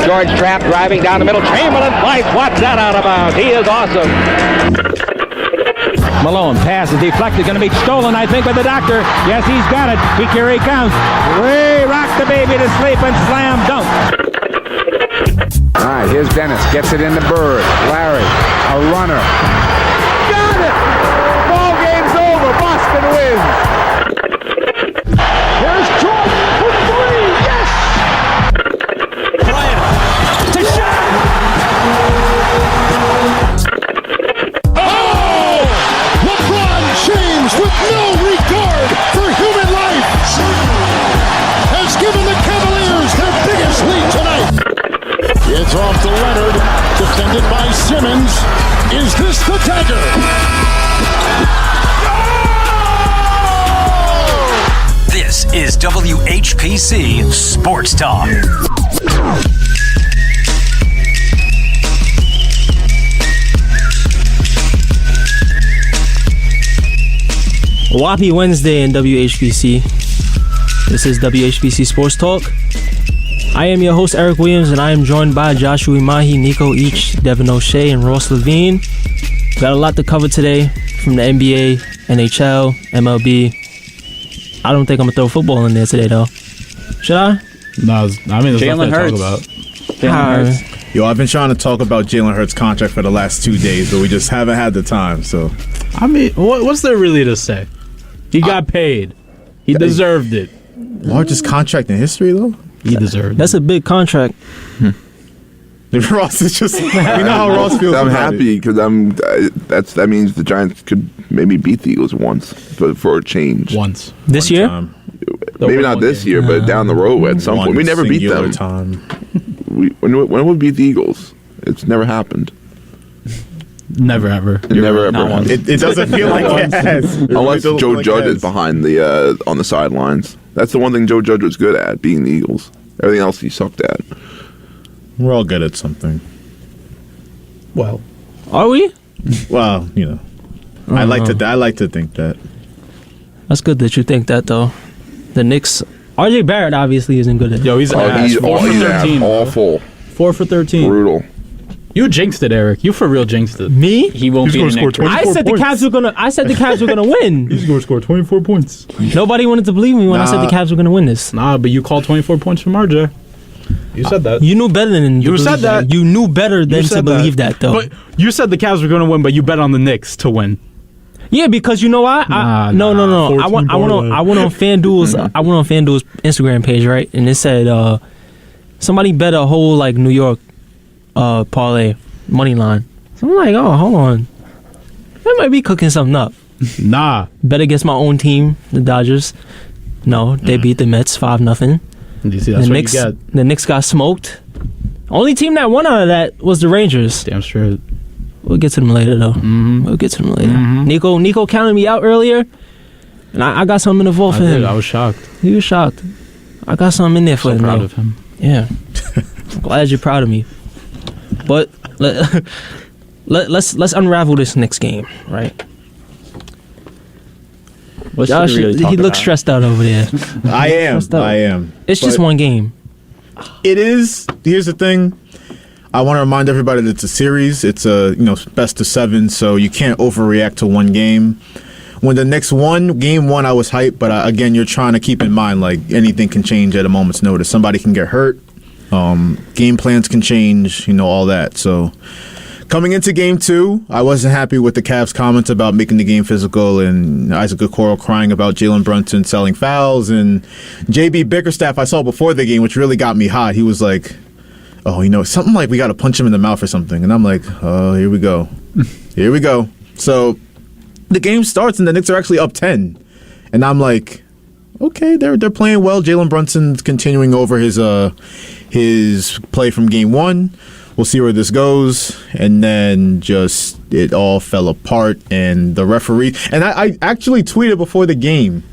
George Trapp driving down the middle. Chamberlain flies. Watch that out of bounds. He is awesome. Malone pass is deflected. Going to be stolen, I think, by the doctor. Yes, he's got it. Here he comes. Ray rocked the baby to sleep and slam dunk. All right, here's Dennis. Gets it into Bird. Larry, a runner. Got it! Ball game's over. Boston wins. Here's Jordan for three. Yes! Bryant to shot. Oh! LeBron James with no regard for human life has given the Cavaliers their biggest lead tonight. It's off to Leonard, defended by Simmons. Is this the dagger? This is WHPC Sports Talk. Wacky Wednesday in WHPC. This is WHPC Sports Talk. I am your host, Eric Williams, and I am joined by Joshua Imahi, Nico Each, Devin O'Shea, and Ross Levine. Got a lot to cover today from the NBA, NHL, MLB. I don't think I'm going to throw football in there today, though. Should I? No, I mean, there's nothing to talk about. Jalen Hurts. Yo, I've been trying to talk about Jalen Hurts' contract for the last 2 days, but we just haven't had the time, so. I mean, what's there really to say? He got paid. He deserved it. Largest contract in history, though? He deserved it. That's a big contract. Ross is just, you know how Ross feels. I'm about happy because that means the Giants could maybe beat the Eagles once for a change. Once. This year? Maybe not this year, but down the road at some point. We never beat them. When we beat the Eagles, it's never happened. Never ever. It never ever happened. It doesn't feel like it has. Unless Joe Judge is behind on the sidelines. That's the one thing Joe Judge was good at, being the Eagles. Everything else he sucked at. We're all good at something. Well, are we? Well, you know, I like to think that. That's good that you think that, though. The Knicks. RJ Barrett obviously isn't good at it. yo, he's ass. 4 for 13. Awful. 4 for 13. Brutal. You jinxed it, Eric. You for real jinxed it. Me? He won't be in the Knicks. I said the Cavs were gonna. I said the Cavs were gonna win. He's going to score 24 points. Nobody wanted to believe me when I said the Cavs were gonna win this. Nah, but you called 24 points from RJ. You said that. You knew better than you said that. You knew better than to believe that, though. But you said the Cavs were going to win, but you bet on the Knicks to win. Yeah, because you know why? No. I went on FanDuel's Instagram page, right? And it said somebody bet a whole like New York parlay money line. So I'm like, oh, hold on, that might be cooking something up. Nah, bet against my own team, the Dodgers. No, they beat the Mets 5-0. You see, that's what you get. The Knicks got smoked. Only team that won out of that was the Rangers. Damn straight. We'll get to them later, though. Mm-hmm. We'll get to them later. Mm-hmm. Nico counted me out earlier, and I got something in the vault for him. I was shocked. He was shocked. I got something in there for him. So proud of him. Yeah. I'm glad you're proud of me. But let's unravel this next game, right? Josh, he looks stressed out over there. I am. It's just one game. It is. Here's the thing. I want to remind everybody that it's a series. It's a best of 7, so you can't overreact to one game. When the Knicks won, game 1, I was hyped, but again, you're trying to keep in mind like anything can change at a moment's notice. Somebody can get hurt. Game plans can change. All that. So coming into game 2, I wasn't happy with the Cavs' comments about making the game physical and Isaac Okoro crying about Jalen Brunson selling fouls and JB Bickerstaff I saw before the game, which really got me hot. He was like, oh, something like we got to punch him in the mouth or something. And I'm like, oh, here we go. Here we go. So the game starts and the Knicks are actually up 10. And I'm like, okay, they're playing well. Jalen Brunson's continuing over his play from game 1. We'll see where this goes. And then just it all fell apart. And the referee, and I actually tweeted before the game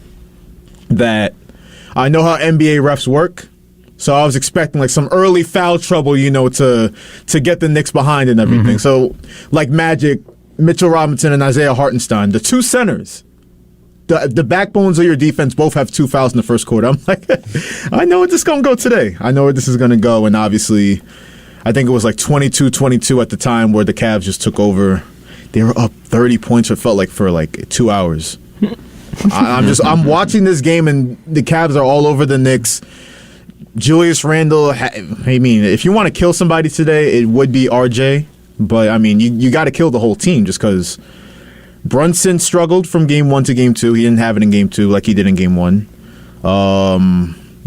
that I know how NBA refs work. So I was expecting like some early foul trouble, to get the Knicks behind and everything. Mm-hmm. So like Magic, Mitchell Robinson and Isaiah Hartenstein, the 2 centers, the backbones of your defense both have 2 fouls in the first quarter. I'm like, I know where this is going to go today. I know where this is going to go. And obviously, I think it was like 22-22 at the time where the Cavs just took over. They were up 30 points, it felt like, for like 2 hours. I'm watching this game, and the Cavs are all over the Knicks. Julius Randle, I mean, if you want to kill somebody today, it would be RJ. But, I mean, you got to kill the whole team just because Brunson struggled from game 1 to game 2. He didn't have it in game 2 like he did in game 1.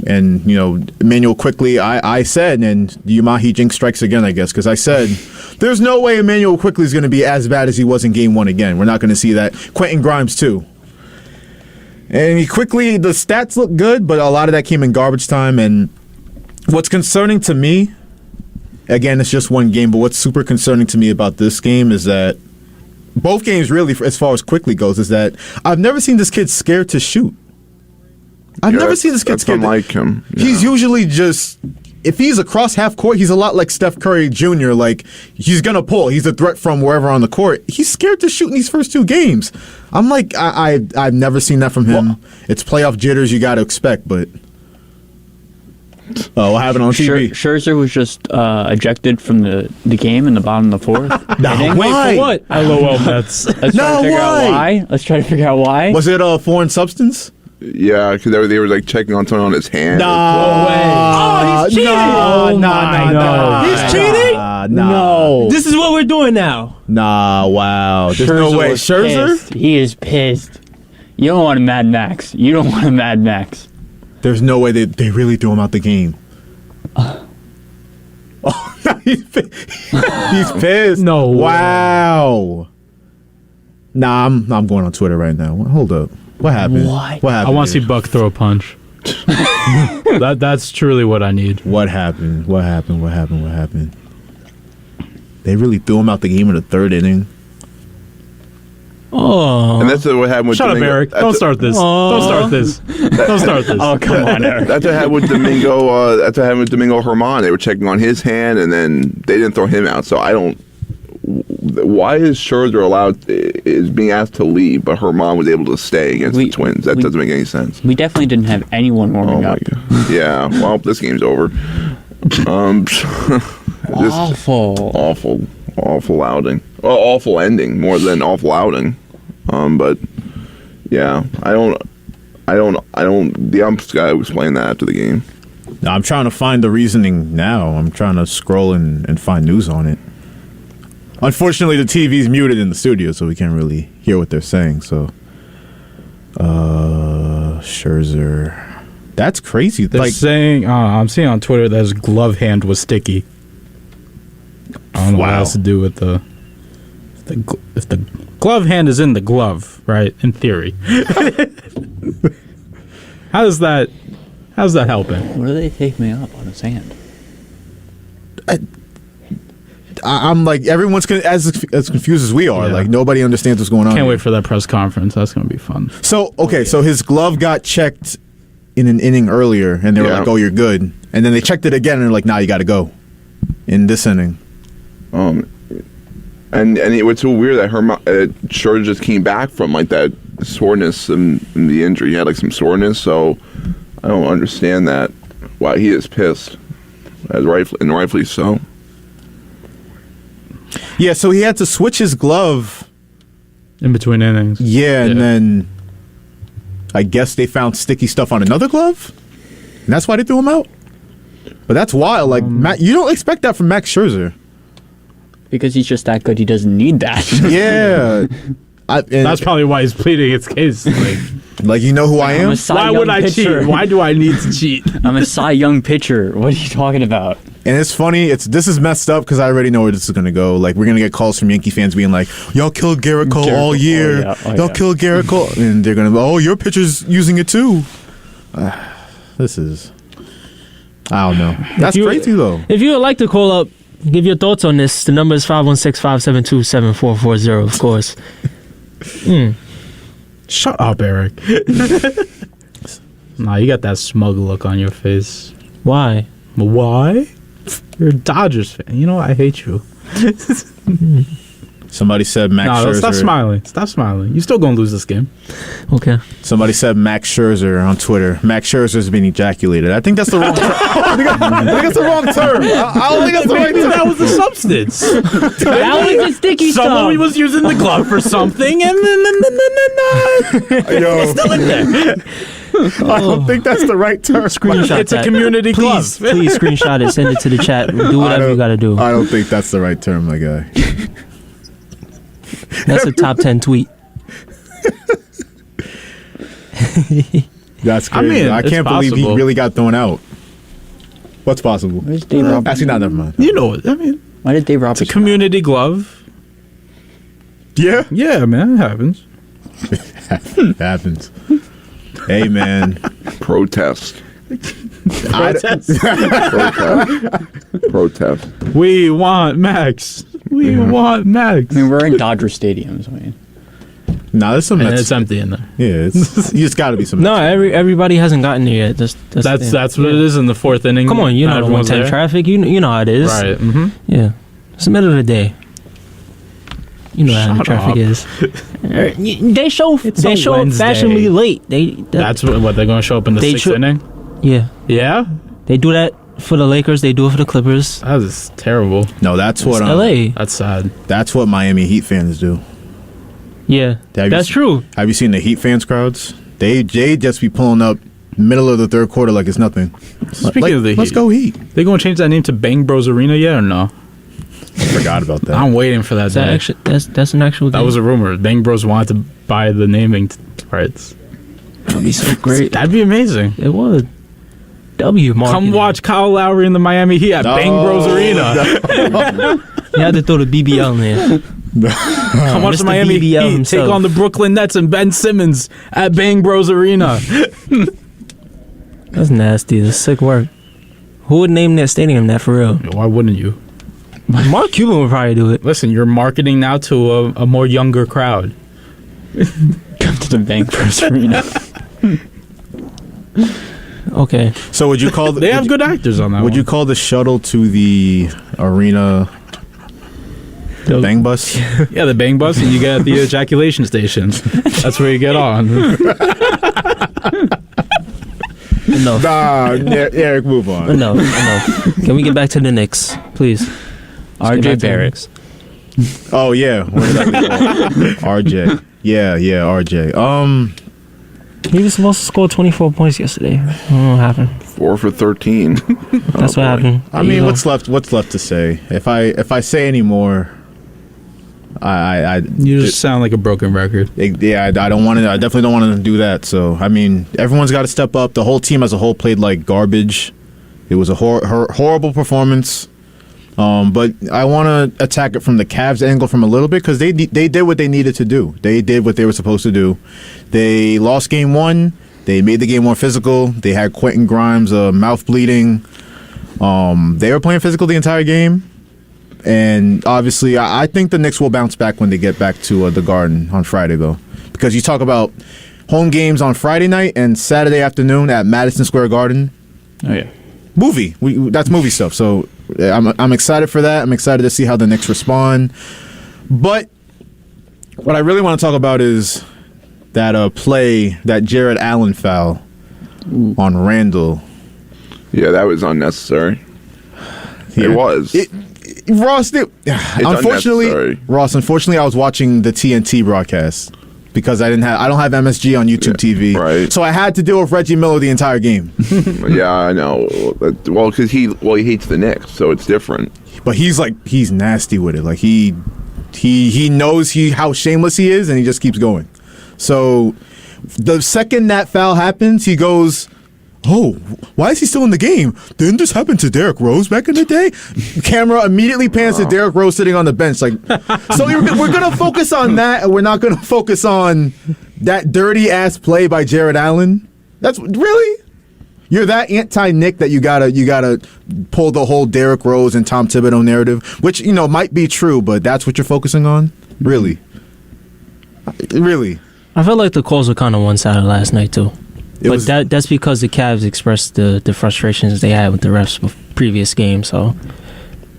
And, you know, Emmanuel Quickley, I said, and Umahi jinx strikes again, I guess, because I said, there's no way Emmanuel Quickley is going to be as bad as he was in game 1 again. We're not going to see that. Quentin Grimes, too. And quickly, the stats look good, but a lot of that came in garbage time. And what's concerning to me, again, it's just one game, but what's super concerning to me about this game is that both games, really, as far as Quickley goes, is that I've never seen this kid scared to shoot. I've never seen this kid scared. Unlike him. Yeah. He's usually just, if he's across half court, he's a lot like Steph Curry Jr. Like, he's going to pull. He's a threat from wherever on the court. He's scared to shoot in these first 2 games. I'm like, I've never seen that from him. Well, it's playoff jitters you got to expect, but... Oh, what happened on TV? Scherzer was just ejected from the game in the bottom of the 4th. No, Wait, for what? LOL Mets. Let's try to figure out why. Let's try to figure out why. Was it a foreign substance? Yeah, because they were like checking on something on his hand. No way. Oh, he's cheating. No. He's cheating? No. This is what we're doing now. Nah, wow. There's no way. Scherzer? Pissed. He is pissed. You don't want a Mad Max. There's no way they really threw him out the game. Oh, he's pissed. No way. Wow. Nah, I'm going on Twitter right now. Hold up. What happened? What? What happened? I want to see Buck throw a punch. That's truly what I need. What happened? They really threw him out the game in the 3rd inning. Oh. And that's what happened with Shut Domingo. up, Eric. Don't start this. Don't start this. Oh, come on, Eric. That's what happened with Domingo. That's what happened with Domingo Herman. They were checking on his hand, and then they didn't throw him out. So I don't. Why is Scherzer is being asked to leave, but Herman was able to stay against the Twins? That doesn't make any sense. We definitely didn't have anyone warming up. God. Yeah. Well, this game's over. Awful outing. Well, awful ending more than awful outing. But yeah, I don't. The umps guy was playing that after the game. No, I'm trying to find the reasoning now. I'm trying to scroll and find news on it. Unfortunately, the TV's muted in the studio, so we can't really hear what they're saying. So, Scherzer, that's crazy. They're saying, I'm seeing on Twitter that his glove hand was sticky. I don't know what it has to do with if the glove hand is in the glove, right? In theory, how's that helping? What do they take me up on his hand? I'm like, everyone's as confused as we are. Yeah. Like, nobody understands what's going on. Can't wait for that press conference. That's going to be fun. So, okay, so his glove got checked in an inning earlier, and they were like, oh, you're good. And then they checked it again, and they're like, nah, you got to go in this inning. And what's so weird that Scherzer just came back from like that soreness in the injury. He had like some soreness, so I don't understand that. Why he is pissed, rightfully so. Yeah, so he had to switch his glove in between innings. Yeah, and then I guess they found sticky stuff on another glove, and that's why they threw him out. But that's wild. Like, you don't expect that from Max Scherzer. Because he's just that good, he doesn't need that. Yeah. That's probably why he's pleading his case. Like, you know who I am? Why would I cheat? Why do I need to cheat? I'm a Cy Young pitcher. What are you talking about? And it's funny. This is messed up because I already know where this is going to go. Like, we're going to get calls from Yankee fans being like, y'all killed Garrett Cole all year. Y'all killed Garrett Cole. And they're going to be, oh, your pitcher's using it too. This is... I don't know. That's crazy, though. If you would like to call up, give your thoughts on this, the number is 516-572-7440, of course. Shut up, Eric. Nah, you got that smug look on your face. Why? Why? You're a Dodgers fan. You know, I hate you. Somebody said Max No, Scherzer. stop smiling. Stop smiling. You're still gonna lose this game. Okay. Somebody said Max Scherzer on Twitter. Max Scherzer's been ejaculated. I think that's the wrong term. I think that's the wrong term. I don't think that's the right term. That was the substance. That was the sticky stuff. Someone was using the glove for something, and then Yo, it's still in there. I don't think that's the right term. Screenshot It's a that. community Please, glove. please screenshot it. Send it to the chat. Do whatever you got to do. I don't think that's the right term, my guy. That's a top 10 tweet. That's I crazy. mean, I it's can't believe he possible. really got thrown out. What's possible? Where's Dave Roberts? Actually, not never mind. You know what? I mean, Why did Dave Roberts? it's a community glove. Yeah, Yeah, man, it happens. it happens. Hey, man. Protest. Protest. We want Max. We want Max. I mean, we're in Dodger Stadium. So I mean, Nah, there's some. And it's empty in there. Yeah, it's, you just got to be some. No, everybody hasn't gotten there yet. That's what it is in the fourth inning. Come on, you know the Everyone's 110 there. traffic. You know how it is. Right. Mm-hmm. Yeah. It's the middle of the day. You know how the Shut traffic up. is. They show It's they a show up Wednesday. fashionably late. That's what they're going to show up in the They sixth should- inning. Yeah. Yeah, They do that for the Lakers. They do it for the Clippers. that is terrible. No, that's It's what. LA. That's sad. That's what Miami Heat fans do. Yeah. Have That's you, true. Have you seen the Heat fans crowds? They just be pulling up middle of the third quarter like it's nothing. Speaking of the let's Heat, go Heat. they going to change that name to Bang Bros Arena yet or no? Forgot about that. I'm waiting for that. Is that day. actually, that's an actual That game. was a rumor. Bang Bros wanted to buy the naming rights. That'd be so great. That'd be amazing. It would. W marketing. Come watch Kyle Lowry in the Miami Heat at Bang Bros Arena. You had to throw the BBL in there. Come watch Mr. the Miami BBL Heat himself. take on the Brooklyn Nets and Ben Simmons at Bang Bros Arena. That's nasty. That's sick work. Who would name that stadium that for real? Why wouldn't you? Mark Cuban would probably do it. Listen, you're marketing now to a more younger crowd. come to the Bank First Arena. Okay. So would you call? They have good actors on that. Would you call the shuttle to the arena the bang bus? Yeah, the Bang Bus, and you get at the ejaculation stations. That's where you get on. Enough. Nah, Eric, move on. Enough. Can we get back to the Knicks, please? Let's get back RJ to the Barrett. Knicks. Oh yeah, what did I call? RJ. Yeah, RJ. He was supposed to score 24 points yesterday. I don't know what happened. 4 for 13. That's what happened. I mean, what's left to say? If I say any more, You just sound like a broken record. I don't want to. I definitely don't want to do that. So I mean, everyone's got to step up. The whole team as a whole played like garbage. It was a horrible performance. But I want to attack it from the Cavs angle from a little bit because they did what they needed to do. They did what they were supposed to do. They lost game one. They made the game more physical. They had Quentin Grimes mouth bleeding. They were playing physical the entire game. And obviously, I think the Knicks will bounce back when they get back to the Garden on Friday, though. Because you talk about home games on Friday night and Saturday afternoon at Madison Square Garden. Oh yeah. Movie. That's movie stuff. So I'm excited for that. I'm excited to see how the Knicks respond. But what I really want to talk about is that play, that Jared Allen foul on Randall. Yeah, that was unnecessary. Yeah. It was. Ross, unnecessary. Unfortunately, I was watching the TNT broadcast because I don't have MSG on YouTube TV. Right. So I had to deal with Reggie Miller the entire game. Yeah, I know. Well, because he hates the Knicks, so it's different. But he's nasty with it. Like he knows how shameless he is, and he just keeps going. So the second that foul happens, he goes, "Oh, why is he still in the game? Didn't this happen to Derrick Rose back in the day?" Camera immediately pans to Derrick Rose sitting on the bench. Like, so we're gonna focus on that, and we're not gonna focus on that dirty ass play by Jared Allen. That's really. You're that anti-Nick that you gotta pull the whole Derrick Rose and Tom Thibodeau narrative, which might be true, but that's what you're focusing on, really. I felt like the calls were kind of one-sided last night too. But that's because the Cavs expressed the frustrations they had with the refs previous game. So,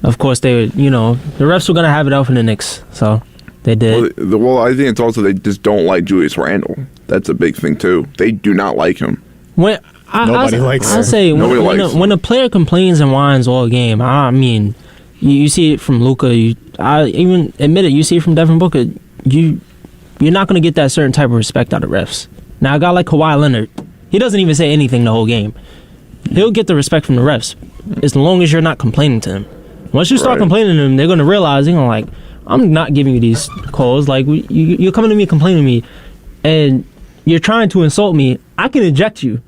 of course, the refs were gonna have it out for the Knicks. So They did. Well, I think it's also they just don't like Julius Randle. That's a big thing too. They do not like him. Nobody likes him. I say when a player complains and whines all game, I mean, you see it from Luka. I even admit it. You see it from Devin Booker. You're not going to get that certain type of respect out of refs. Now, a guy like Kawhi Leonard, he doesn't even say anything the whole game. He'll get the respect from the refs as long as you're not complaining to him. Once you start complaining to them, they're going to realize, like, I'm not giving you these calls. Like, you're coming to me complaining to me, and you're trying to insult me. I can eject you.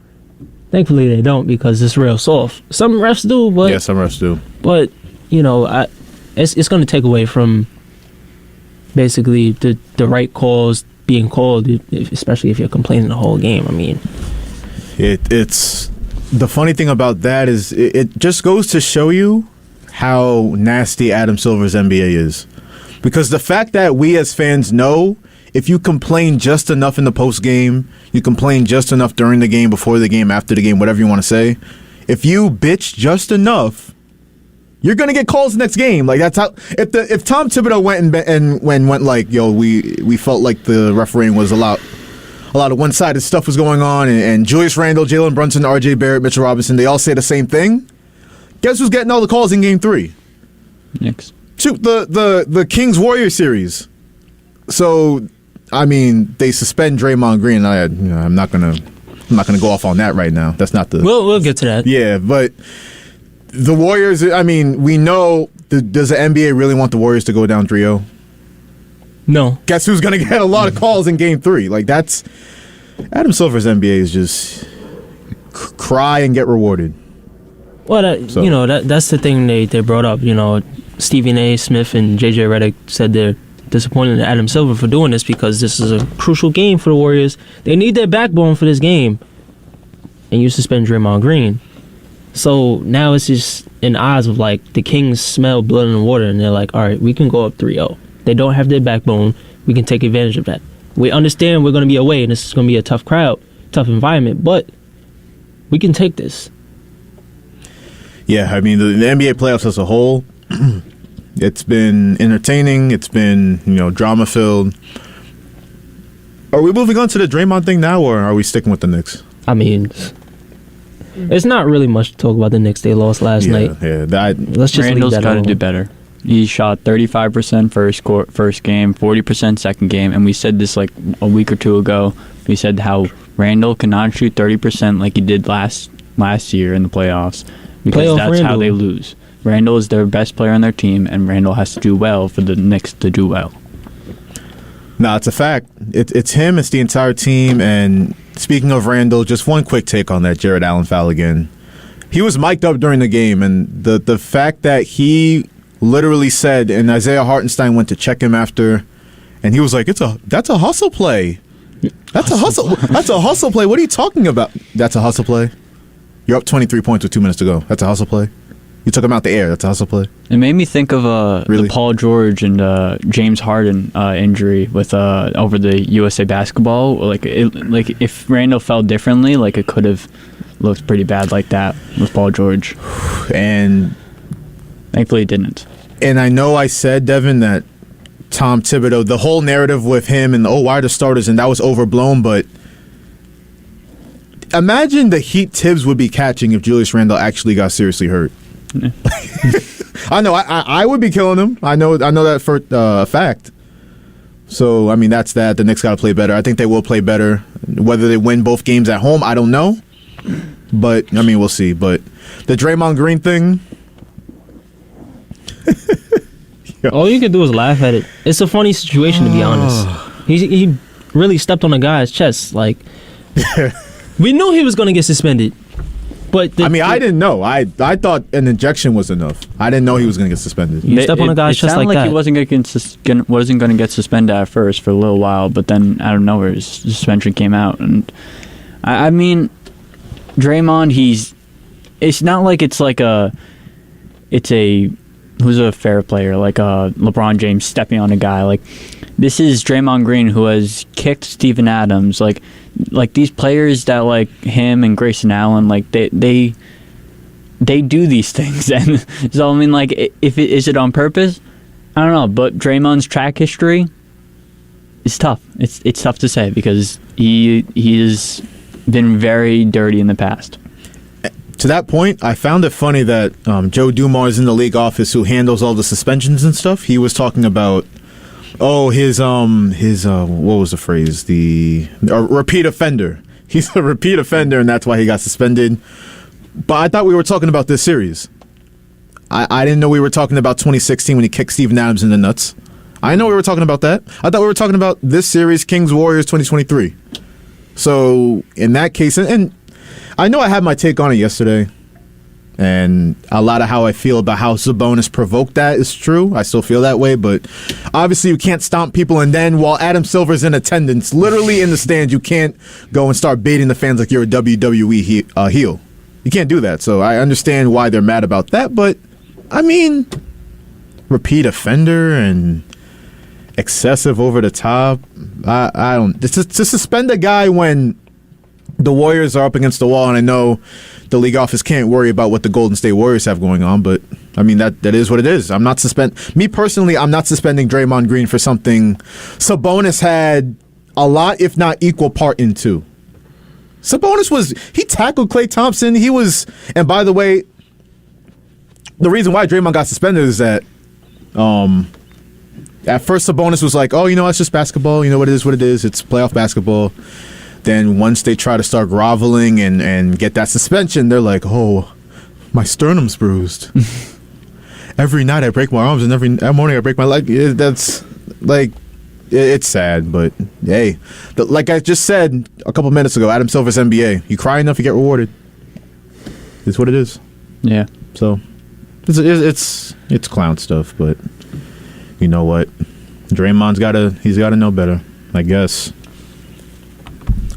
Thankfully, they don't because it's real soft. Some refs do, but... Yeah, some refs do. But, it's going to take away from basically the right calls being called, especially if you're complaining the whole game. I mean... It's... The funny thing about that is it just goes to show you how nasty Adam Silver's NBA is. Because the fact that we as fans know if you complain just enough in the post game, you complain just enough during the game, before the game, after the game, whatever you want to say, if you bitch just enough, you're gonna get calls next game. Like that's how. If Tom Thibodeau went like, yo, we felt like the refereeing was a lot of one-sided stuff was going on, and Julius Randle, Jalen Brunson, R.J. Barrett, Mitchell Robinson, they all say the same thing. Guess who's getting all the calls in Game 3? Knicks. Shoot, the Kings-Warriors series. So, I mean, they suspend Draymond Green. I'm not gonna go off on that right now. That's not the. We'll get to that. Yeah, but the Warriors. I mean, we know. Does the NBA really want the Warriors to go down 3-0? No. Guess who's going to get a lot of calls in Game 3? Like, that's... Adam Silver's NBA is just... cry and get rewarded. Well, that's the thing they brought up. Stephen A. Smith and J.J. Redick said they're disappointed in Adam Silver for doing this because this is a crucial game for the Warriors. They need their backbone for this game. And you suspend Draymond Green. So now it's just in eyes of, like, the Kings smell blood in the water, and they're like, all right, we can go up 3-0. They don't have their backbone. We can take advantage of that. We understand we're going to be away, and this is going to be a tough crowd, tough environment, but we can take this. Yeah, I mean, the NBA playoffs as a whole, it's been entertaining. It's been, drama-filled. Are we moving on to the Draymond thing now, or are we sticking with the Knicks? I mean, it's not really much to talk about the Knicks. They lost last night. Yeah, let's just Randall's leave that got to alone. do better. He shot 35% first game, 40% second game, and we said this like a week or two ago. We said how Randall cannot shoot 30% like he did last year in the playoffs because that's how they lose. Randall is their best player on their team, and Randall has to do well for the Knicks to do well. No, it's a fact. It's him. It's the entire team. And speaking of Randall, just one quick take on that Jared Allen foul again. He was mic'd up during the game, and the fact that he literally said, and Isaiah Hartenstein went to check him after, and he was like, that's a hustle play. That's a hustle. That's a hustle play. What are you talking about? That's a hustle play. You're up 23 points with 2 minutes to go. That's a hustle play. You took him out the air. That's a hustle play. It made me think of Really? the Paul George and James Harden injury with over the USA Basketball. Like if Randall fell differently, like it could have looked pretty bad like that with Paul George. And thankfully it didn't. And I know I said, Devin, that Tom Thibodeau, the whole narrative with him and why are the starters, and that was overblown, but imagine the heat Tibbs would be catching if Julius Randle actually got seriously hurt. Yeah. I know I would be killing him. I know that for a fact. So I mean that's that. The Knicks got to play better. I think they will play better. Whether they win both games at home, I don't know. But I mean we'll see. But the Draymond Green thing. All you can do is laugh at it. It's a funny situation, to be honest. He really stepped on a guy's chest. Like we knew he was going to get suspended. But I didn't know. I thought an injection was enough. I didn't know he was going to get suspended. You step on a guy's chest like that. He wasn't going to get suspended at first for a little while, but then out of nowhere his suspension came out. And I mean, Draymond, it's not like it's who's a fair player, like LeBron James stepping on a guy. Like this is Draymond Green who has kicked Steven Adams. Like these players that like him and Grayson Allen, like they do these things. And so I mean, like is it on purpose? I don't know. But Draymond's track history it's tough. It's tough to say because he has been very dirty in the past. To that point, I found it funny that Joe Dumars in the league office, who handles all the suspensions and stuff, he was talking about, his what was the phrase? The repeat offender. He's a repeat offender, and that's why he got suspended. But I thought we were talking about this series. I didn't know we were talking about 2016 when he kicked Steven Adams in the nuts. I didn't know we were talking about that. I thought we were talking about this series, Kings Warriors 2023. So in that case, and I know I had my take on it yesterday, and a lot of how I feel about how Sabonis provoked that is true. I still feel that way, but obviously you can't stomp people, and then while Adam Silver's in attendance, literally in the stands, you can't go and start baiting the fans like you're a WWE heel. You can't do that, so I understand why they're mad about that, but, I mean, repeat offender and excessive over the top, I don't... To suspend a guy when the Warriors are up against the wall, and I know the league office can't worry about what the Golden State Warriors have going on, but I mean that is what it is. I'm not suspending Draymond Green for something Sabonis had a lot, if not equal part into. Sabonis he tackled Klay Thompson. And by the way, the reason why Draymond got suspended is that at first Sabonis was like, it's just basketball. You know what it is. It's playoff basketball. Then once they try to start groveling and get that suspension, they're like, my sternum's bruised. Every night I break my arms and every morning I break my leg. That's like, it's sad, but hey, like I just said a couple minutes ago, Adam Silver's NBA. You cry enough, you get rewarded. It's what it is. Yeah. So it's clown stuff, but you know what? Draymond's gotta know better, I guess.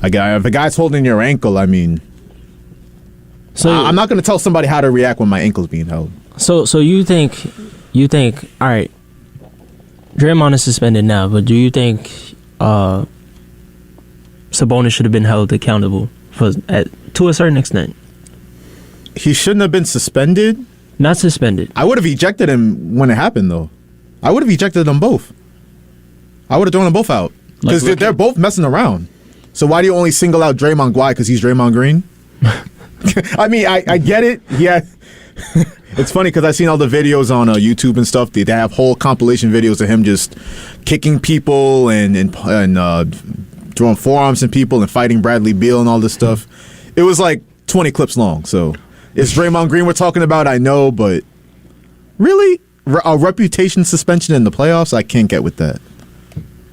If a guy's holding your ankle, I mean, so I'm not going to tell somebody how to react when my ankle's being held. So you think, all right, Draymond is suspended now, but do you think Sabonis should have been held accountable to a certain extent? He shouldn't have been suspended. Not suspended. I would have ejected him when it happened, though. I would have ejected them both. I would have thrown them both out because they're both messing around. So why do you only single out Draymond? Why? Because he's Draymond Green? I mean, I get it. Yeah. It's funny because I've seen all the videos on YouTube and stuff. They have whole compilation videos of him just kicking people and throwing forearms at people and fighting Bradley Beal and all this stuff. It was like 20 clips long. So it's Draymond Green we're talking about, I know, but really? A reputation suspension in the playoffs? I can't get with that.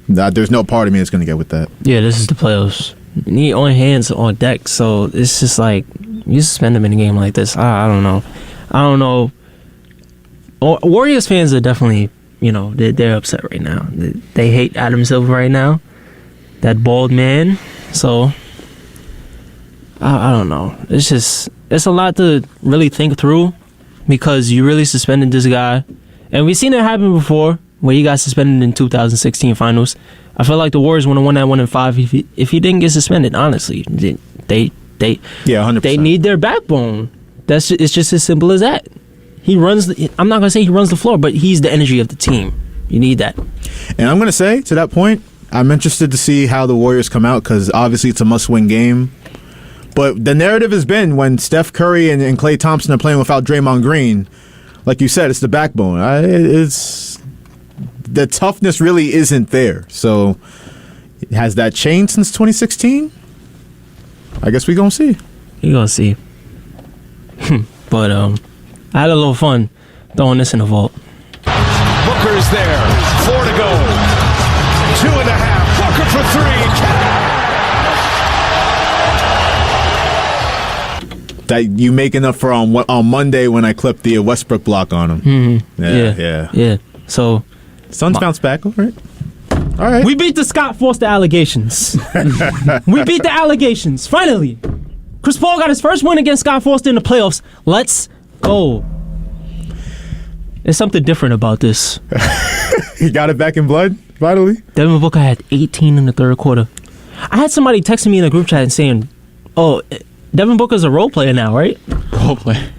There's no part of me that's going to get with that. Yeah, this is the playoffs. You need all hands on deck, so it's just like, you suspend them in a game like this. I don't know. Warriors fans are definitely, they're upset right now. They hate Adam Silver right now, that bald man. So, I don't know. It's a lot to really think through because you really suspended this guy. And we've seen it happen before, where he got suspended in 2016 finals. I feel like the Warriors would have won that 1-5 if he didn't get suspended. Honestly, they 100%. They need their backbone. It's just as simple as that. He runs. I'm not gonna say he runs the floor, but he's the energy of the team. You need that. And I'm gonna say to that point, I'm interested to see how the Warriors come out because obviously it's a must-win game. But the narrative has been when Steph Curry and Klay Thompson are playing without Draymond Green, like you said, it's the backbone. The toughness really isn't there. So has that changed since 2016? I guess we're going to see. You're going to see. But I had a little fun throwing this in the vault. Booker's there. 4 to go. 2.5. Booker for 3. That you making up for on Monday when I clipped the Westbrook block on him. Mm-hmm. Yeah. So Suns bounce back, all right. We beat the Scott Foster allegations. We beat the allegations. Finally. Chris Paul got his first win against Scott Foster in the playoffs. Let's go. There's something different about this. He got it back in blood, finally. Devin Booker had 18 in the third quarter. I had somebody texting me in the group chat and saying, Devin Booker's a role player now, right? Role player.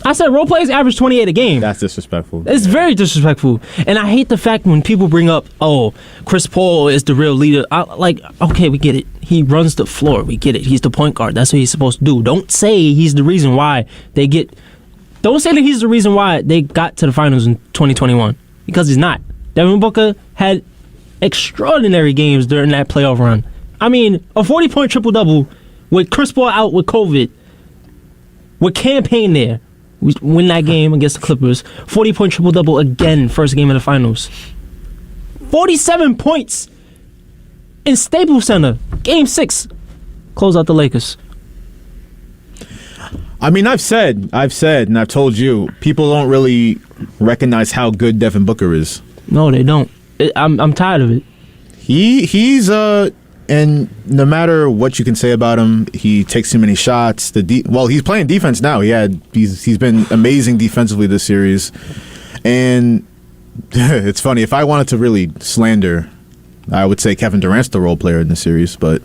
I said role players average 28 a game. That's disrespectful. It's very disrespectful. And I hate the fact when people bring up, oh, Chris Paul is the real leader. Okay, we get it. He runs the floor. We get it. He's the point guard. That's what he's supposed to do. Don't say he's the reason why don't say that he's the reason why they got to the finals in 2021. Because he's not. Devin Booker had extraordinary games during that playoff run. I mean, a 40-point triple-double with Chris Paul out with COVID, with campaign there. We win that game against the Clippers. 40-point triple-double again, first game of the finals. 47 points in Staples Center. Game 6. Close out the Lakers. I mean, I've said, and I've told you, people don't really recognize how good Devin Booker is. No, they don't. I'm tired of it. He's and no matter what you can say about him, he takes too many shots. He's playing defense now. He's been amazing defensively this series, and it's funny. If I wanted to really slander, I would say Kevin Durant's the role player in the series, but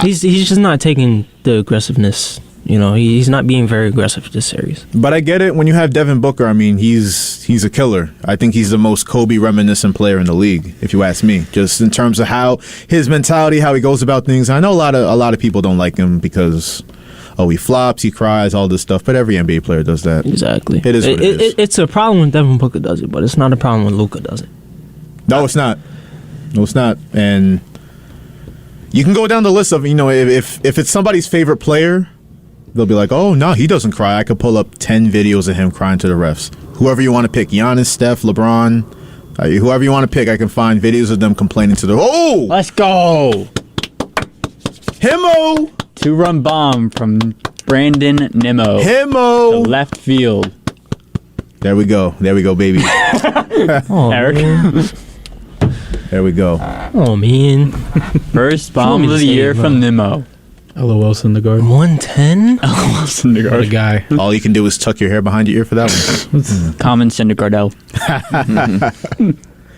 he's just not taking the aggressiveness. You know, he's not being very aggressive this series. But I get it. When you have Devin Booker, I mean, he's a killer. I think he's the most Kobe reminiscent player in the league, if you ask me. Just in terms of how his mentality, how he goes about things. I know a lot of people don't like him because he flops, he cries, all this stuff. But every NBA player does that. Exactly. It is what it is. It's a problem when Devin Booker does it, but it's not a problem when Luka does it. No, it's not. No, it's not. And you can go down the list of, if it's somebody's favorite player, they'll be like, oh, no, he doesn't cry. I could pull up 10 videos of him crying to the refs. Whoever you want to pick, Giannis, Steph, LeBron, whoever you want to pick, I can find videos of them complaining to the... Oh! Let's go! Himmo! 2-run bomb from Brandon Nimmo. Himmo! To left field. There we go, baby. Eric. There we go. Oh, man. First bomb of the year from Nimmo. LOL Syndergaard. 110? LOL Syndergaard. What a guy. All you can do is tuck your hair behind your ear for that one. Common Syndergaard.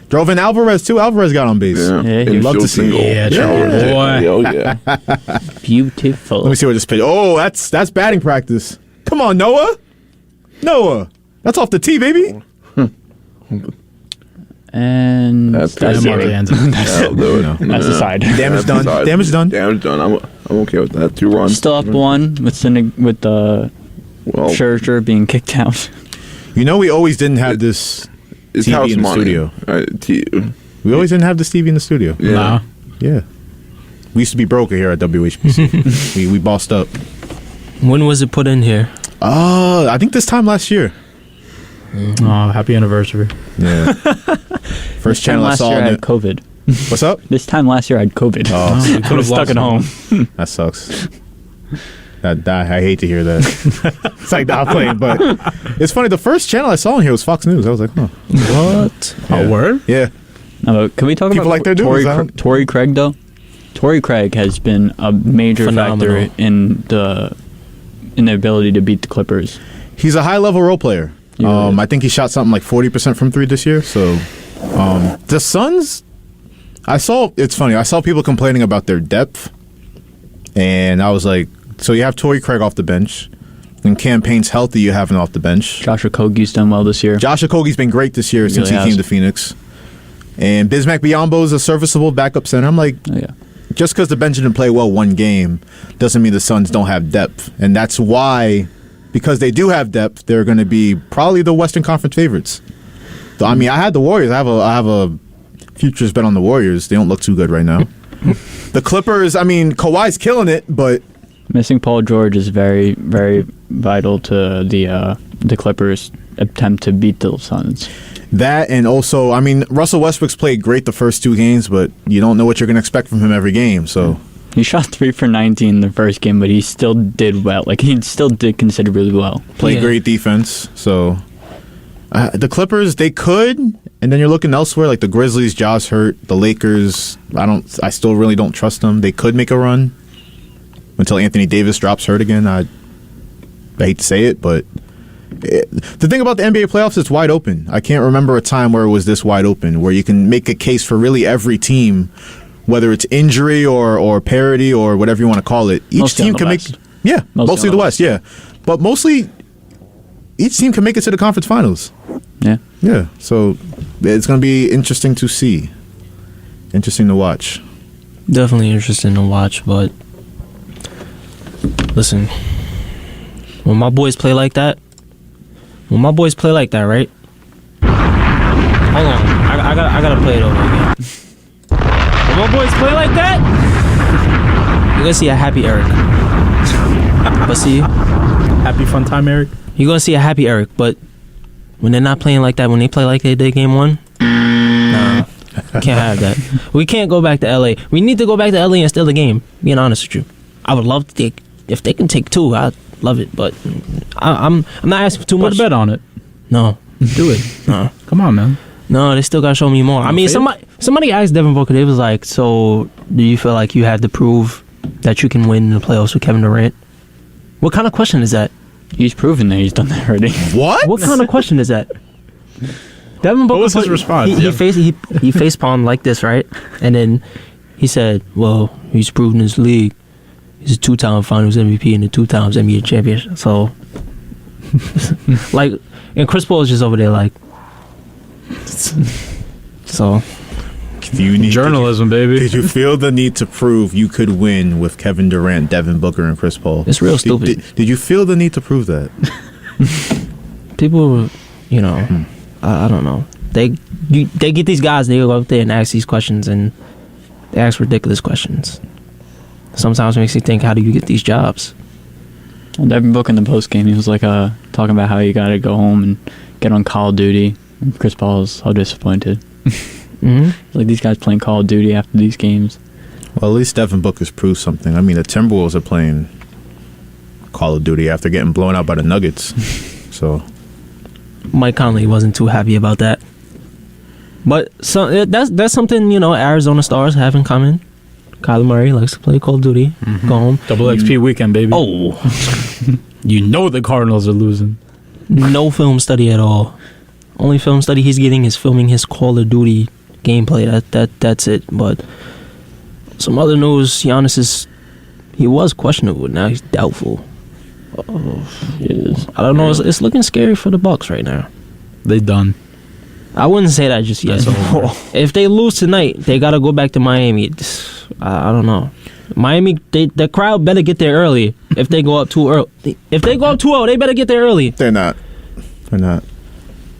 Drove in Alvarez, too. Alvarez got on base. Yeah, You'd love to see it. Yeah, boy. Oh, yeah. Beautiful. Let me see what this pitch. Oh, that's batting practice. Come on, Noah. That's off the tee, baby. And That's that's it. it. That's the side. Damage done. Damage done. Damage done. I'm okay with that. 2 runs. Still up one with Scherzer being kicked out. We always didn't have this It's TV house in the money. studio. We always didn't have this TV in the studio. Yeah. Nah. Yeah. We used to be broke here at WHPC. we bossed up. When was it put in here? I think this time last year. Oh, happy anniversary. Yeah. First channel I last saw. year I had COVID. What's up? This time last year I had COVID. Oh, I was stuck at home. that sucks. I hate to hear that. It's like not playing, but it's funny. The first channel I saw in here was Fox News. I was like, huh. What? Yeah. Word? Yeah. Can we talk People about like their dudes, huh? Torrey Craig though? Torrey Craig has been a major Phenomenal. factor in the ability to beat the Clippers. He's a high-level role player. Yeah. I think he shot something like 40% from 3 this year. So, the Suns, it's funny. I saw people complaining about their depth, and I was like, so you have Torrey Craig off the bench. When Campaign's healthy, you have him off the bench. Josh Okogie's done well this year. Josh Okogie's been great this year since he really came has. to Phoenix. And Bismack Biyombo's a serviceable backup center. I'm like, Oh, yeah. just because the bench didn't play well one game doesn't mean the Suns don't have depth. And that's why, because they do have depth, they're going to be probably the Western Conference favorites. So, I mean, I had the Warriors. I have a futures bet on the Warriors. They don't look too good right now. The Clippers, I mean, Kawhi's killing it, but Missing Paul George is very, very vital to the Clippers' attempt to beat the Suns. that, and also, I mean, Russell Westbrook's played great the first 2 games, but you don't know what you're going to expect from him every game. So He shot 3 for 19 in the first game, but he still did well. Like, he still did considerably well. play great defense. So the Clippers, they could, and then you're looking elsewhere, like the Grizzlies. Ja's hurt. The Lakers, I still really don't trust them. They could make a run until Anthony Davis drops hurt again. I hate to say it, but the thing about the NBA playoffs, it's wide open. I can't remember a time where it was this wide open, where you can make a case for really every team, whether it's injury or parity or whatever you want to call it. Each Mostly team on the can West. make, yeah, mostly the West, yeah, but mostly each team can make it to the conference finals. Yeah. Yeah, so it's going to be interesting to see. Interesting to watch. Definitely interesting to watch, but listen, when my boys play like that, right? Hold on, I gotta play it over again. When my boys play like that, you're gonna see a happy Eric. But see, Happy fun time, Eric. you're gonna see a happy Eric, but when they're not playing like that, when they play like they did game one, nah, can't have that. We can't go back to LA. We need to go back to LA and steal the game. Being honest with you, I would love to take. If they can take 2, I'd love it. But I'm not asking for too much. Put a bet on it. No, do it. No, Come on, man. no, they still gotta show me more. I mean, somebody asked Devin Booker. They was like, "So, do you feel like you have to prove that you can win in the playoffs with Kevin Durant?" What kind of question is that? He's proven that he's done that already. What kind of question is that? Devin Booker. What was his response? He face palmed like this, right? And then he said, "Well, he's proven his league. He's a 2-time Finals MVP and a 2 times NBA champion." So, like, and Chris Paul is just over there, like, so. Journalism, baby. Did you feel the need to prove you could win with Kevin Durant, Devin Booker, and Chris Paul? It's real stupid. Did you feel the need to prove that? People, you know, I don't know. They get these guys, they go up there and ask these questions, and they ask ridiculous questions. Sometimes it makes you think, how do you get these jobs? Well, Devin Booker in the post game, he was like talking about how you got to go home and get on Call of Duty. And Chris Paul's so disappointed. Like, these guys playing Call of Duty after these games. Well, at least Devin Booker's proved something. I mean, the Timberwolves are playing Call of Duty after getting blown out by the Nuggets. So Mike Conley wasn't too happy about that. But that's something, you know, Arizona Stars have in common. Kyler Murray likes to play Call of Duty. Go home. Double XP weekend, baby. Oh. You know the Cardinals are losing. No film study at all. Only film study he's getting is filming his Call of Duty gameplay. That's it. But some other news, Giannis he was questionable. Now he's doubtful. I don't know. It's looking scary for the Bucks right now. They done. I wouldn't say that just yet. If they lose tonight, they got to go back to Miami. I don't know. Miami, the crowd better get there early. If they go up too early, they better get there early. they're not.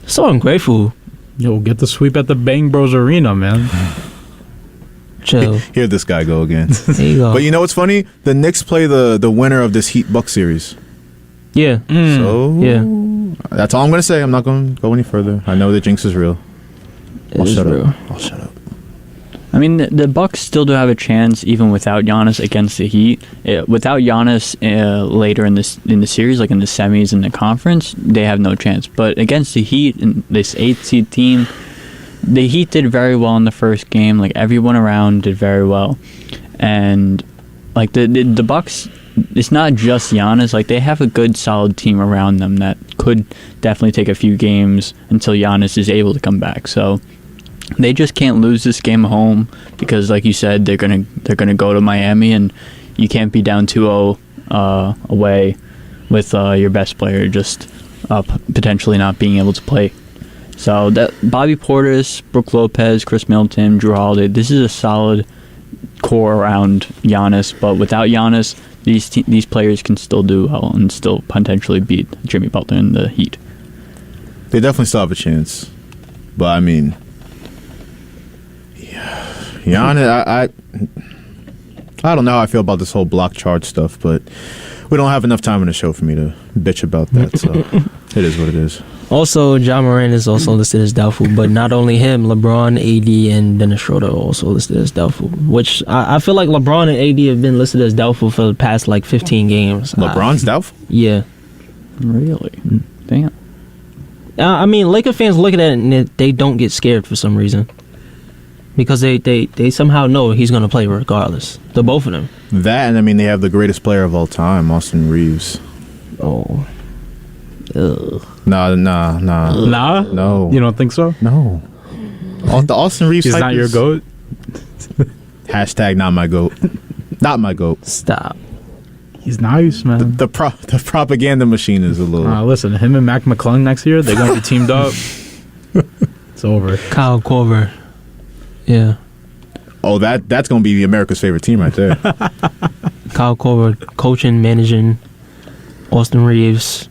So ungrateful. Yo, get the sweep at the Bang Bros Arena, man. Chill. Here this guy go again. There you go. But you know what's funny? The Knicks play the winner of this Heat Bucks series. Yeah. So Yeah. that's all I'm gonna say. I'm not gonna go any further. I know the jinx is real. It is real. I'll shut up. I mean, the Bucks still do have a chance even without Giannis against the Heat. Without Giannis later in the series, like in the semis in the conference, they have no chance. But against the Heat and this 8th seed team, the Heat did very well in the first game. Like, everyone around did very well, and like the Bucks, it's not just Giannis. Like, they have a good, solid team around them that could definitely take a few games until Giannis is able to come back. So they just can't lose this game at home because, like you said, they're gonna go to Miami, and you can't be down 2-0 away with your best player just potentially not being able to play. So that Bobby Portis, Brook Lopez, Chris Middleton, Drew Holiday, this is a solid core around Giannis. But without Giannis, these players can still do well and still potentially beat Jimmy Butler in the Heat. They definitely still have a chance. But I mean, Giannis, I don't know how I feel about this whole block charge stuff, but we don't have enough time in the show for me to bitch about that. So it is what it is. Also, Ja Morant is also listed as doubtful, but not only him, LeBron, AD, and Dennis Schroeder are also listed as doubtful, which I feel like LeBron and AD have been listed as doubtful for the past, like, 15 games. LeBron's doubtful? Yeah. Really? Damn. I mean, Laker fans look at it and they don't get scared for some reason. Because they somehow know he's going to play regardless. The both of them. That, and I mean, they have the greatest player of all time, Austin Reeves. Oh. Ugh. Nah. No. You don't think so? No. The Austin Reeves He's hype not your GOAT? Hashtag not my GOAT. Not my GOAT. Stop. He's nice, man. The propaganda machine is a little. Listen, him and Mac McClung next year, they're going to be teamed up. It's over. Kyle Korver. Yeah. Oh, that's going to be America's favorite team right there. Kyle Korver coaching, managing Austin Reeves,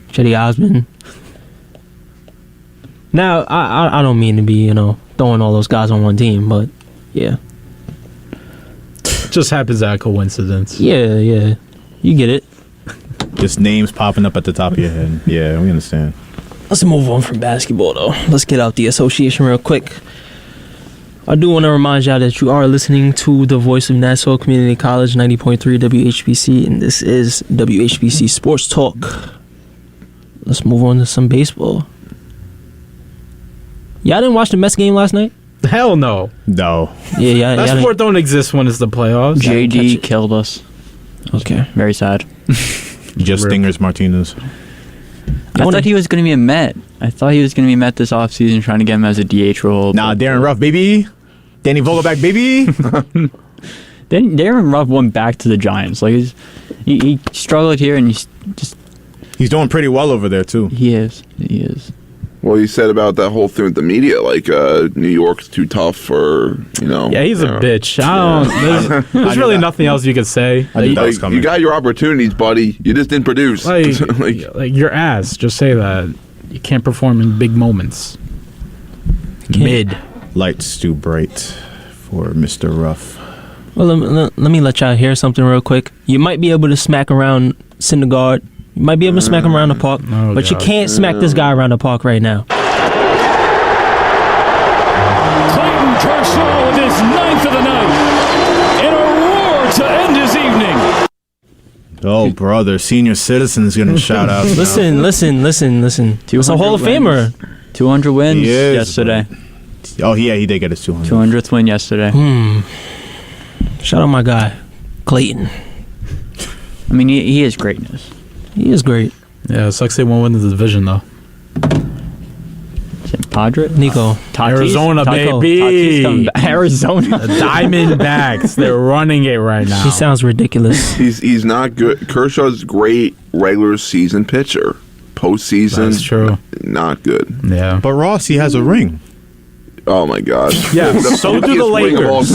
Chetty Osman. Now, I don't mean to be, throwing all those guys on one team, but yeah. Just happens at a coincidence. Yeah. You get it. Just names popping up at the top of your head. Yeah, we understand. Let's move on from basketball, though. Let's get out the association real quick. I do want to remind y'all that you are listening to the voice of Nassau Community College, 90.3 WHPC, and this is WHPC Sports Talk. Let's move on to some baseball. Y'all didn't watch the Mets game last night? Hell no. No. Yeah. That sport don't exist when it's the playoffs. JD killed us. Okay. Very sad. Just Stingers Martinez. I thought he was going to be a Met. I thought he was going to be a Met this offseason, trying to get him as a DH role. Nah, Darren Ruff, baby. Danny Vogelback, baby. Then Darren Ruff went back to the Giants. Like he struggled here, and he's doing pretty well over there too. He is. Well, you said about that whole thing with the media, like New York's too tough for, Yeah, he's a bitch. There's really nothing else you could say. You got your opportunities, buddy. You just didn't produce. Like your ass. Just say that. You can't perform in big moments. Mid. Lights too bright for Mr. Ruff. Well, let me let y'all hear something real quick. You might be able to smack around Syndergaard. You might be able to smack him around the park, but you can't smack this guy around the park right now. Clayton Kershaw with his 9th of the night in a roar to end his evening. Oh, brother, senior citizens getting shout outs. Listen. It's a Hall of Famer. 200 wins yesterday. Oh, yeah, he did get his 200th. 200th win yesterday. Shout out my guy, Clayton. I mean, he is greatness. He is great. Yeah, it sucks they won't win the division, though. Is it Padre? Nico. Arizona, baby. Arizona. The Diamondbacks. They're running it right now. He sounds ridiculous. He's not good. Kershaw's great regular season pitcher. Postseason, that's true. Not good. Yeah. But Ross, he has a ring. Oh my God. Yeah. So do the Lakers.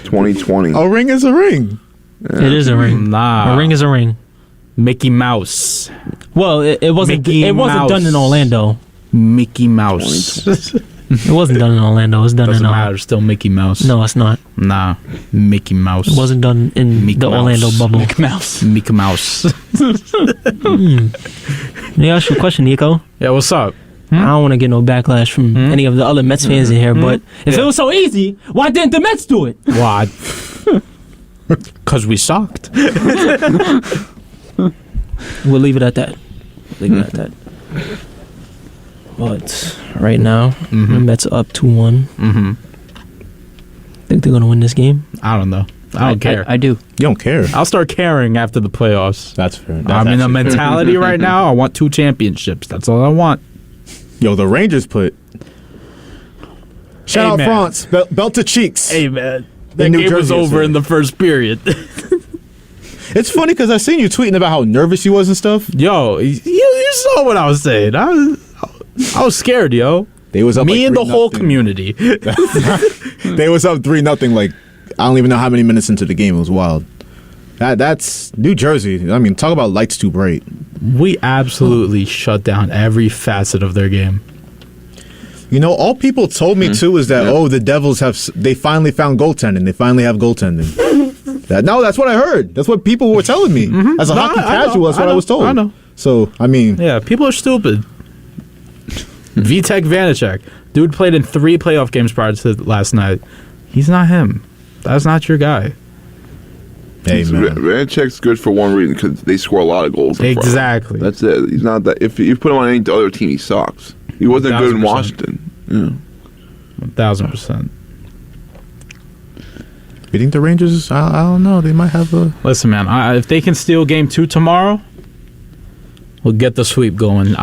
2020. A ring is a ring. Yeah. It is a ring. Nah. A ring is a ring. Mickey Mouse. Well, it wasn't. Mickey it wasn't Mouse. done in Orlando. Mickey Mouse. It wasn't done in Orlando. It was done Doesn't in. matter. Still Mickey Mouse. No, it's not. Nah. Mickey Mouse. It wasn't done in Mickey the Mouse. Orlando bubble. Mickey Mouse. Mickey Mouse. Let me ask you a question, Nico. Yeah. What's up? I don't want to get no backlash from any of the other Mets fans in here, but if it was so easy, why didn't the Mets do it? Why? Because we sucked. We'll leave it at that. But right now, the Mets are up 2-1. Mm-hmm. Think they're going to win this game? I don't know. I don't care. I do. You don't care. I'll start caring after the playoffs. That's fair. I'm in a mentality right now. I want 2 championships. That's all I want. Yo, the Rangers put. Shout out man. France. Belt to cheeks. Hey, man. That New game was Jersey over yesterday. in the first period. It's funny because I seen you tweeting about how nervous you was and stuff. Yo, you saw what I was saying. I was scared, yo. They was up Me like and the 3-0. whole community. They was up 3-0. Like I don't even know how many minutes into the game. It was wild. That's New Jersey. I mean, talk about lights too bright. We absolutely shut down every facet of their game. You know, all people told me too is that the Devils they finally found goaltending. They finally have goaltending. That's what I heard. That's what people were telling me. As a hockey casual, that's what I was told. I know. So I mean, Yeah, people are stupid. Vitek Vanacek. Dude played in 3 playoff games prior to last night. He's not him. That's not your guy. hey man, Vanacek's good for one reason, because they score a lot of goals. in front of him. Exactly. That's it. He's not that. If you put him on any other team, he sucks. He wasn't good in 1000%. Washington. Yeah. 1,000%. you think the Rangers? I don't know. They might have a. Listen, man, if they can steal game 2 tomorrow, we'll get the sweep going.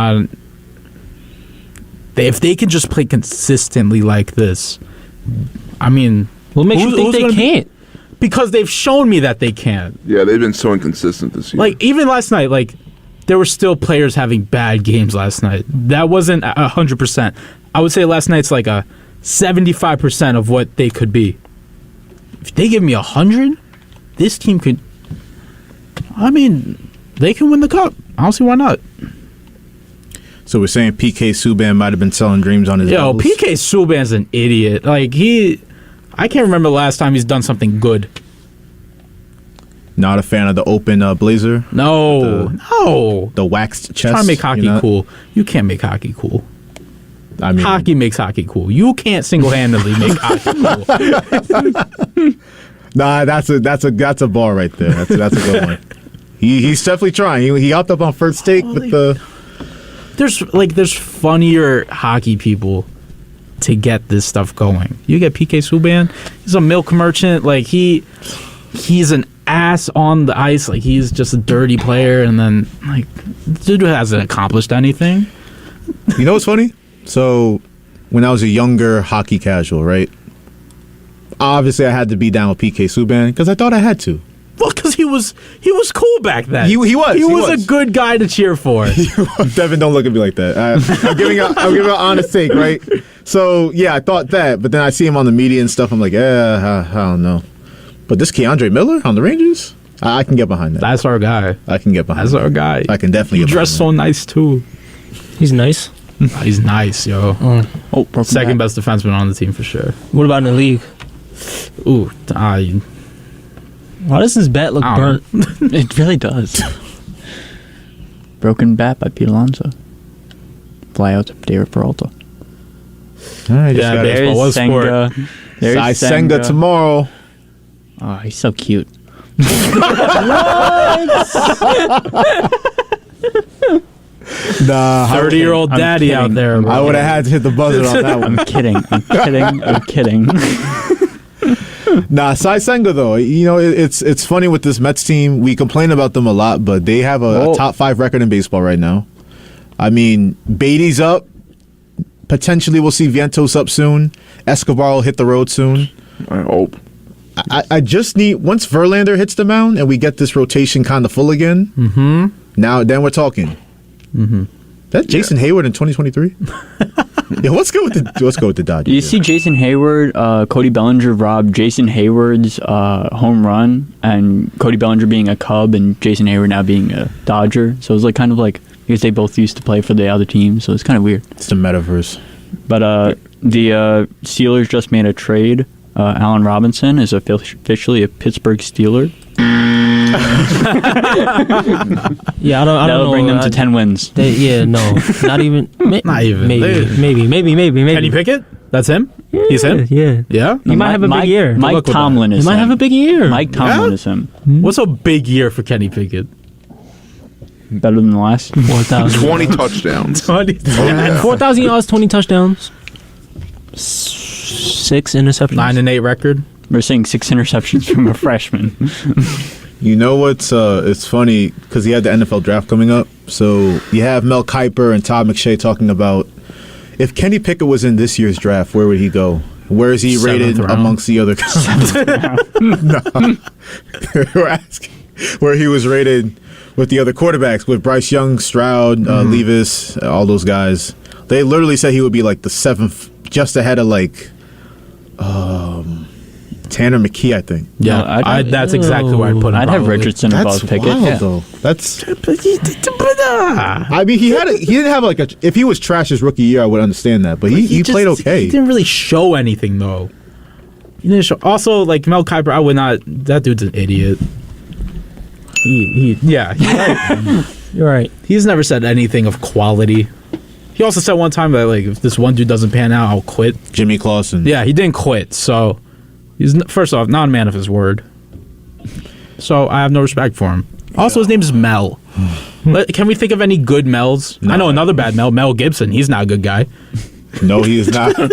If they can just play consistently like this, I mean, What makes you think they can't? because they've shown me that they can. Yeah, they've been so inconsistent this year. Like, even last night, like, there were still players having bad games last night. That wasn't 100%. I would say last night's like a 75% of what they could be. If they give me 100, this team could... I mean, they can win the cup. I don't see why not. So we're saying PK Subban might have been selling dreams on his Yo, doubles? PK Subban's an idiot. Like, I can't remember the last time he's done something good. Not a fan of the open blazer? No. The waxed chest? Trying to make hockey cool. You can't make hockey cool. I mean, hockey makes hockey cool. You can't single-handedly make hockey cool. Nah, that's a bar right there. That's a good one. He's definitely trying. He hopped up on first take with the... There's funnier hockey people to get this stuff going. You get PK Subban, he's a milk merchant. Like, he's an ass on the ice. Like, he's just a dirty player, and then, like, the dude hasn't accomplished anything. You know what's funny? So, when I was a younger hockey casual, right? Obviously, I had to be down with PK Subban because I thought I had to. Well, because he was cool back then. He was a good guy to cheer for. Devin, don't look at me like that. I'm giving an honest take, right? So yeah, I thought that, but then I see him on the media and stuff. I'm like, I don't know. But this Keandre Miller on the Rangers, I can get behind that. That's our guy. I can get behind. That's our guy. I can definitely. He get dressed so nice too. He's nice. He's nice, yo. Second best defenseman on the team for sure. What about in the league? Ooh, why does his bat look burnt? It really does. Broken bat by Pete Alonso. Fly out to David Peralta. All right, there's Senga. There's Senga tomorrow. Oh, he's so cute. 30-year-old daddy out there. Bro. I would have had to hit the buzzer on that one. I'm kidding. Nah, Cy Senga though, you know it's funny with this Mets team. We complain about them a lot, but they have a top 5 record in baseball right now. I mean, Beatty's up. Potentially, we'll see Vientos up soon. Escobar will hit the road soon. I hope. I just need once Verlander hits the mound and we get this rotation kind of full again. Mm-hmm. Now, then we're talking. Mm-hmm. That Jason Hayward in 2023. Yeah, let's go with the Dodgers. You see Jason Hayward, Cody Bellinger robbed Jason Hayward's home run, and Cody Bellinger being a Cub and Jason Hayward now being a Dodger. So it was kind of like because they both used to play for the other team, so it's kind of weird. It's the metaverse. But the Steelers just made a trade. Allen Robinson is officially a Pittsburgh Steeler. Yeah, I don't That'll know. bring them to 10 wins. Not even. Not even. Maybe. Kenny Pickett? That's him? He's him? Yeah. He might have a big year. Mike Tomlin is He might have a big year. Mike Tomlin is him. What's a big year for Kenny Pickett? Better than the last? 4,000. 20 touchdowns. 4,000 yards, 20 touchdowns. 6 interceptions. 9-8 record. We're seeing 6 interceptions from a freshman. You know what's it's funny because he had the NFL draft coming up. So you have Mel Kiper and Todd McShay talking about if Kenny Pickett was in this year's draft, where would he go? Where is he rated amongst the other guys? No. We're asking where he was rated with the other quarterbacks, with Bryce Young, Stroud, Levis, all those guys. They literally said he would be like the 7th, just ahead of like Tanner McKee, I think. Yeah, that's exactly where I'd put him. I'd have Richardson above Pickett. Wild, though. That's. I mean, he didn't have like if he was trash his rookie year, I would understand that, but he played okay. He didn't really show anything though. He didn't show. Also, like Mel Kiper, I would not. That dude's an idiot. Yeah, you're right. You're right. He's never said anything of quality. He also said one time that like if this one dude doesn't pan out, I'll quit. Jimmy Clausen. Yeah, he didn't quit. So he's first off not a man of his word. So I have no respect for him. Also, his name is Mel. Can we think of any good Mels? No. I know another bad Mel, Mel Gibson. He's not a good guy. No, he is not. No,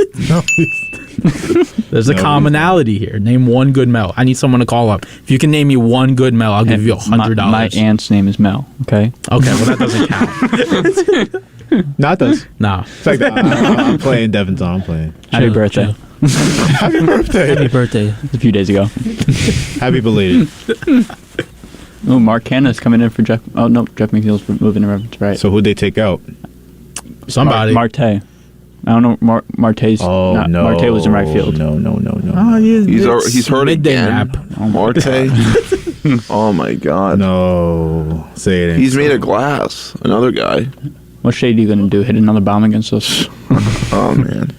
There's a commonality here. Name one good Mel. I need someone to call up. If you can name me one good Mel, I'll give you $100. My aunt's name is Mel. Okay. Well that doesn't count. No, it does. No. It's like I'm playing Devin's on. I'm playing. Happy birthday. Happy birthday. Happy birthday. A few days ago. Happy belated. Oh, Mark Canna's coming in for Jeff. Oh no, Jeff McNeil's moving around to right. So who'd they take out? Somebody. Marte. I don't know. Marte's. Oh, no. Marte was in right field. No. Oh, He's hurt midday again. nap. Marte. Oh my God. No. Say it. ain't He's so. made of glass. Another guy. What shade are you gonna do? Hit another bomb against us? Oh man.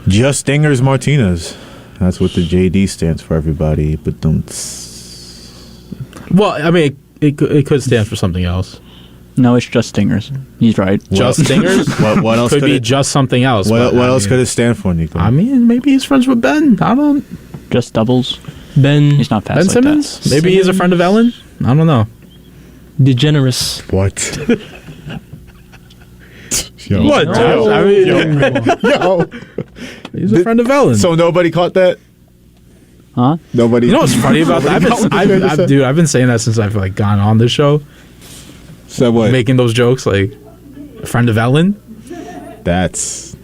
Just Stingers Martinez. That's what the JD stands for, everybody. But don't. Well, I mean, it could stand for something else. No, it's just Stingers. He's right. Just Stingers? What else could be it, just something else. What but, else could it stand for, Nico? I mean, maybe he's friends with Ben. I don't. Just doubles. Ben He's not fast Ben like Simmons? that. Maybe he's a friend of Ellen. I don't know. DeGeneres. What? Yo. What? No. I mean, Yo. he's a friend of Ellen. So nobody caught that? Huh? Nobody. You know what's funny about that? I've been saying that since I've like gone on this show, So what? making those jokes like a friend of Ellen. That's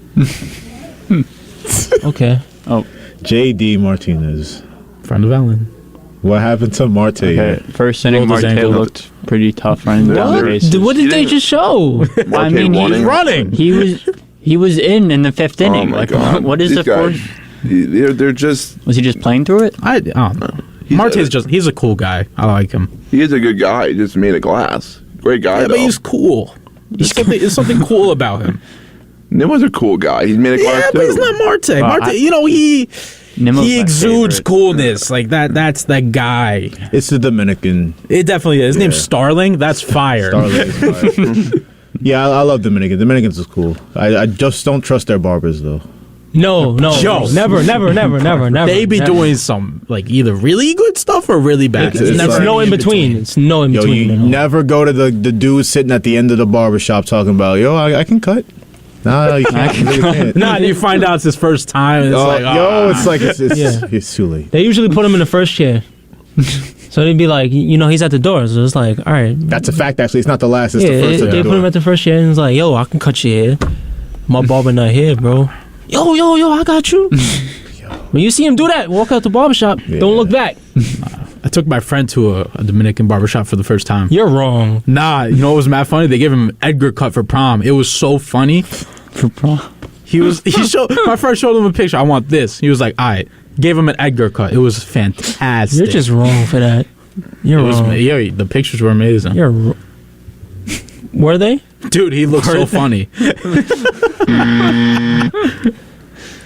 Okay. Oh, JD Martinez. Friend of Ellen. What happened to Marte? okay. First inning, Rolled his Marte ankle. looked pretty tough running down the What? bases. What did they just show? Marte mean, he's running. Running. He was in the fifth Oh inning. my Like, God. what is These the guys, fourth? They're just. Was he just playing through it? I don't know. He's a cool guy. I like him. He is a good guy. He just made of glass. Great guy Yeah, though. but he's cool. There's something cool about him. Nimmo's a cool guy. He's made of glass Yeah, too. but he's not Marte. Marte, Nimmo's he my exudes favorite. coolness. Like that. That's that guy. It's the Dominican. It definitely is. His name's Yeah. Starling. That's fire. Yeah, I love Dominican. Dominicans is cool. I just don't trust their barbers though. No, Yo. never. They be never. doing some like either really good stuff or really bad. It's It's like- no in between. It's no in Yo, between. you never go to the dude sitting at the end of the barber shop talking about, yo, I can cut. No, you can't. You really can't. Nah, you find out it's his first time. And it's Oh, like, yo, it's like Yeah. it's too late. They usually put him in the first chair. So they'd be like, he's at the door. So it's like, all right. That's a fact. Actually, it's not the last. It's Yeah, the first. at they the put him door. at the first chair and it's like, yo, I can cut your hair. My barber not here, bro. Yo, I got you. When you see him do that, walk out the barbershop. Yeah. Don't look back. I took my friend to a Dominican barbershop for the first time. You're wrong. Nah, you know what was mad funny? They gave him an Edgar cut for prom. It was so funny. For prom. My friend showed him a picture. I want this. He was like, all right. Gave him an Edgar cut. It was fantastic. You're just wrong for that. You're wrong. Yeah, the pictures were amazing. Were they? Dude, he looked so funny.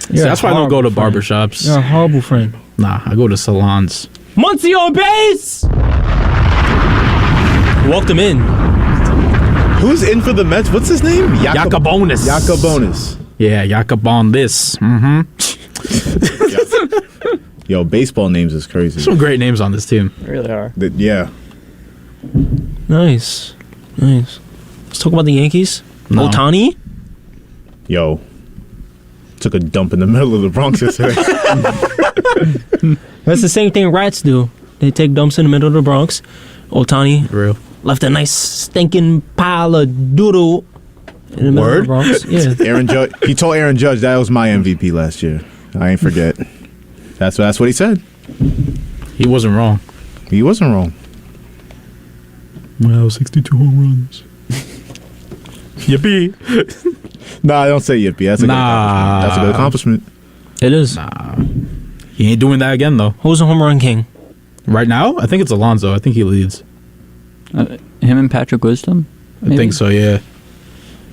You're That's a why I don't go to horrible barbershops. You're a horrible friend. Nah, I go to salons. Muncie on base! Walked him in. Who's in for the Mets? What's his name? Yacobonis. Yacobonis. Yeah, Jacobon this. Mm-hmm. Yo, baseball names is crazy. Some great names on this team. They really are. Yeah. Nice. Let's talk about the Yankees. No. Ohtani? Yo. Took a dump in the middle of the Bronx yesterday. That's the same thing rats do. They take dumps in the middle of the Bronx. Ohtani Real. left a nice stinking pile of doodle in the middle of the Bronx. Yeah. Aaron Judge. He told Aaron Judge that was my MVP last year. I ain't forget. That's what he said. He wasn't wrong. He wasn't wrong. Well, 62 home runs. Yippee. Nah, don't say yippee. That's a good accomplishment. That's a good accomplishment. It is. He ain't doing that again, though. Who's the home run king? Right now, I think it's Alonso. I think he leads. Him and Patrick Wisdom? I think so, yeah.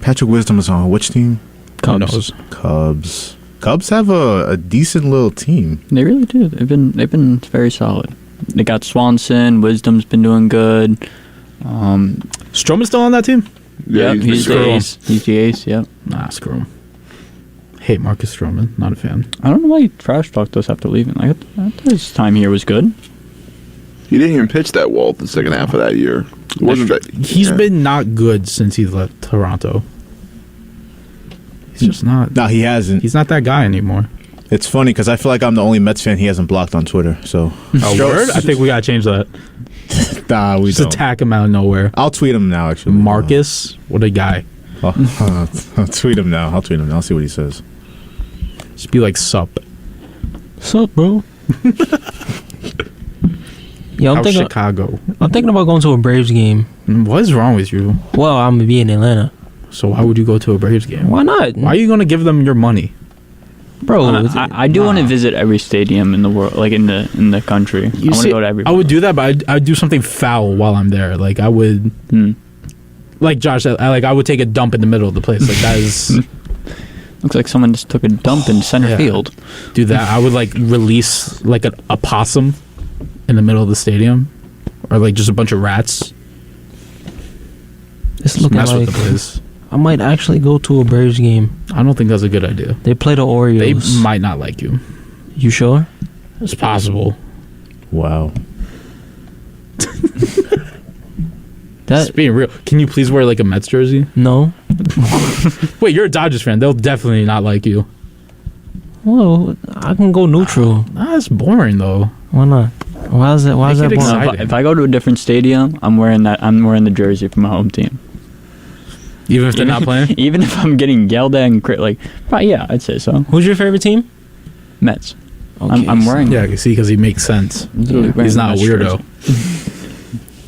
Patrick Wisdom is on which team? Who knows? Cubs. Cubs have a decent little team. They really do. They've been very solid. They got Swanson. Wisdom's been doing good. Stroman's still on that team? Yeah, Yep, he's the screw him. ace. He's the ace. Yep. Nah, screw him. Hate Marcus Stroman. Not a fan. I don't know why he trash talked us after leaving. Like, I thought his time here was good. He didn't even pitch that well the second half of that year. It wasn't that. He's been not good since he left Toronto. He's just not. No, he hasn't. He's not that guy anymore. It's funny because I feel like I'm the only Mets fan he hasn't blocked on Twitter. So, A word? I think we gotta change that. nah, we Just don't. attack him out of nowhere. I'll tweet him now. Actually, Marcus, what a guy. I'll tweet him now. I'll see what he says. Just be like sup. What's up, bro? Yeah, How's Chicago? I'm thinking about going to a Braves game. What is wrong with you? Well, I'm gonna be in Atlanta. So why would you go to a Braves game? Why not? Why are you going to give them your money? Bro, I do want to visit every stadium in the world, like in the country. I want to go to every. I would do that, but I'd do something foul while I'm there. Like I would, like Josh said, I would take a dump in the middle of the place. Like that is. Looks like someone just took a dump in center field. Do that. I would like release like a possum in the middle of the stadium, or like just a bunch of rats. It's looking mess like with the place. I might actually go to a Braves game. I don't think that's a good idea. They play the Orioles. They might not like you. You sure? It's possible. Wow. That's being real. Can you please wear like a Mets jersey? No. Wait, you're a Dodgers fan. They'll definitely not like you. Well, I can go neutral. That's boring though. Why not? Why is that boring? If I go to a different stadium, I'm wearing the jersey for my home team. Even if they're not playing? Even if I'm getting yelled at and yeah, I'd say so. Who's your favorite team? Mets. Okay, I'm wearing. Yeah, I can see because he makes sense. He's not a weirdo.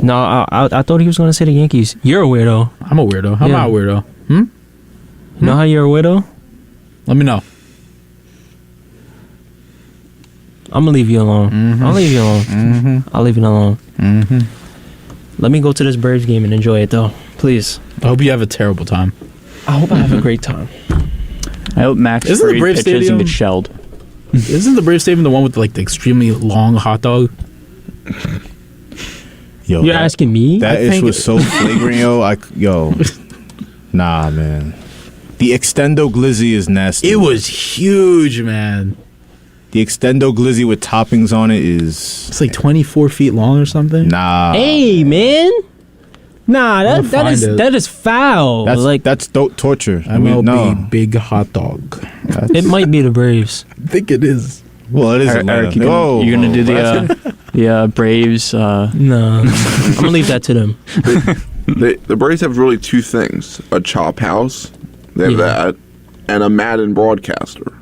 No, I thought he was going to say the Yankees. You're a weirdo. I'm a weirdo. I'm not a weirdo. You know how you're a weirdo? Let me know. I'm going to leave you alone. I'll leave you alone. I'll leave you alone. Let me go to this Braves game and enjoy it, though. Please. I hope you have a terrible time. I hope I have a great time. I hope Max Fried pitches and gets shelled. Isn't the Braves Stadium the one with like the extremely long hot dog? Yo, you're asking me? That ish was so flagrant, yo. Nah, man. The Extendo Glizzy is nasty. It was huge, man. The Extendo Glizzy with toppings on it is... It's like 24 feet long or something? Nah. Hey, man. Nah, that is foul. That's torture. MLB big hot dog. It might be the Braves. I think it is. Well, it is. Eric, you're gonna do the Braves. No, I'm gonna leave that to them. The Braves have really two things: a chop house, they have that, and a Madden broadcaster.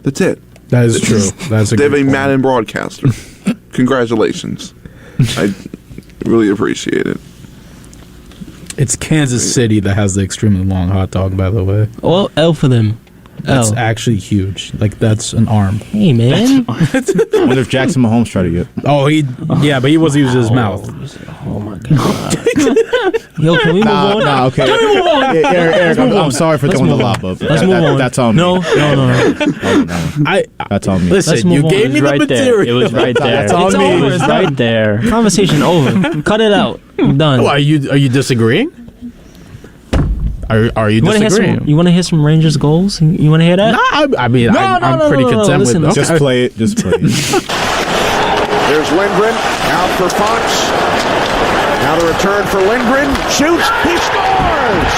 That's it. That is true. They have a Madden broadcaster. Congratulations. I really appreciate it. It's Kansas City that has the extremely long hot dog, by the way. Well, L for them. That's actually huge. Like, that's an arm. Hey, man. I wonder if Jackson Mahomes tried it yet. Oh, but he was using his mouth. Oh, my God. Yo, can we move on? Nah, okay. Can we move on? Eric, I'm sorry for throwing the lop up. Let's move on. That's on me. No. That's on me. Listen, you gave me the material. It was right there. That's on me. It was right there. Conversation over. Cut it out. I'm done. Oh, are you disagreeing? Are you disagreeing? You want to hear some Rangers goals? You want to hear that? Nah, I'm pretty content with it. Just play it. Just play it. There's Lindgren out for Fox. Now the return for Lindgren. Shoots. He scores.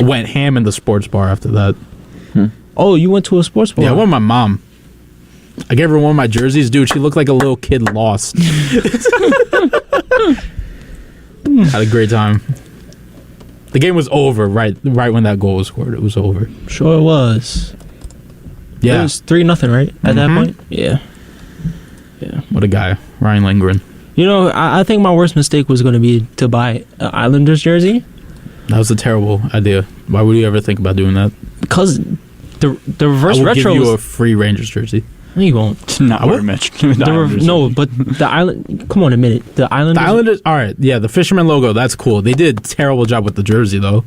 Went ham in the sports bar after that. Oh, you went to a sports bar? Yeah, I went with my mom. I gave her one of my jerseys. Dude, she looked like a little kid lost. Had a great time. The game was over right when that goal was scored. It was over. Sure it was. Yeah. It was 3-0, right? At that point? Yeah. What a guy. Ryan Lindgren. You know, I think my worst mistake was going to be to buy an Islanders jersey. That was a terrible idea. Why would you ever think about doing that? Because the reverse I will retro give you a free Rangers jersey. No, you won't. Not wear match. No, but the island. Come on a minute. The Islanders. All right. Yeah, the Fisherman logo. That's cool. They did a terrible job with the jersey though.